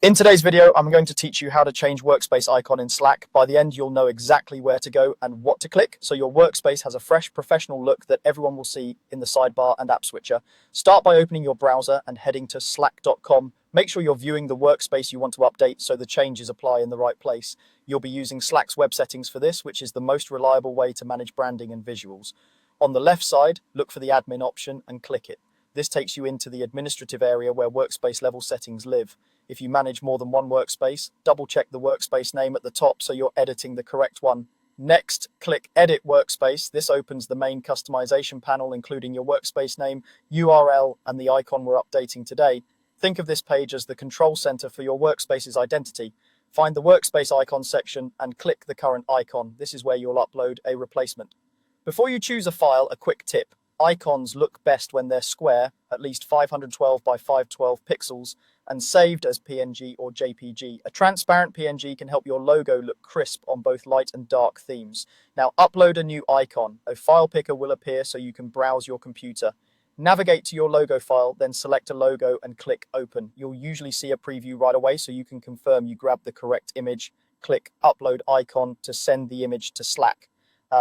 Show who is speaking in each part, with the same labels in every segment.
Speaker 1: In today's video, I'm going to teach you how to change workspace icon in Slack. By the end, you'll know exactly where to go and what to click, so your workspace has a fresh, professional look that everyone will see in the sidebar and app switcher. Start by opening your browser and heading to slack.com. Make sure you're viewing the workspace you want to update so the changes apply in the right place. You'll be using Slack's web settings for this, which is the most reliable way to manage branding and visuals. On the left side, look for the admin option and click it. This takes you into the administrative area where workspace level settings live. If you manage more than one workspace, double check the workspace name at the top so you're editing the correct one. Next, click Edit Workspace. This opens the main customization panel, including your workspace name, URL, and the icon we're updating today. Think of this page as the control center for your workspace's identity. Find the workspace icon section and click the current icon. This is where you'll upload a replacement. Before you choose a file, a quick tip. Icons look best when they're square, at least 512 by 512 pixels, and saved as PNG or JPG. A transparent PNG can help your logo look crisp on both light and dark themes. Now upload a new icon. A file picker will appear so you can browse your computer. Navigate to your logo file, then select a logo and click Open. You'll usually see a preview right away so you can confirm you grabbed the correct image. Click Upload Icon to send the image to Slack.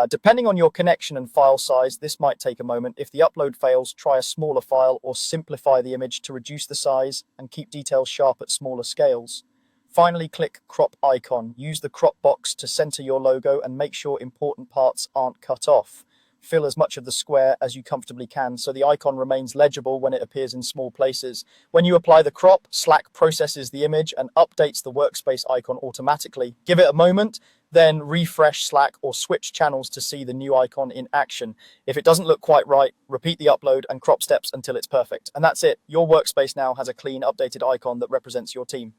Speaker 1: Depending on your connection and file size, this might take a moment. If the upload fails, try a smaller file or simplify the image to reduce the size and keep details sharp at smaller scales. Finally, click Crop Icon. Use the crop box to center your logo and make sure important parts aren't cut off. Fill as much of the square as you comfortably can so the icon remains legible when it appears in small places. When you apply the crop, Slack processes the image and updates the workspace icon automatically. Give it a moment, then refresh Slack or switch channels to see the new icon in action. If it doesn't look quite right, repeat the upload and crop steps until it's perfect. And that's it. Your workspace now has a clean, updated icon that represents your team.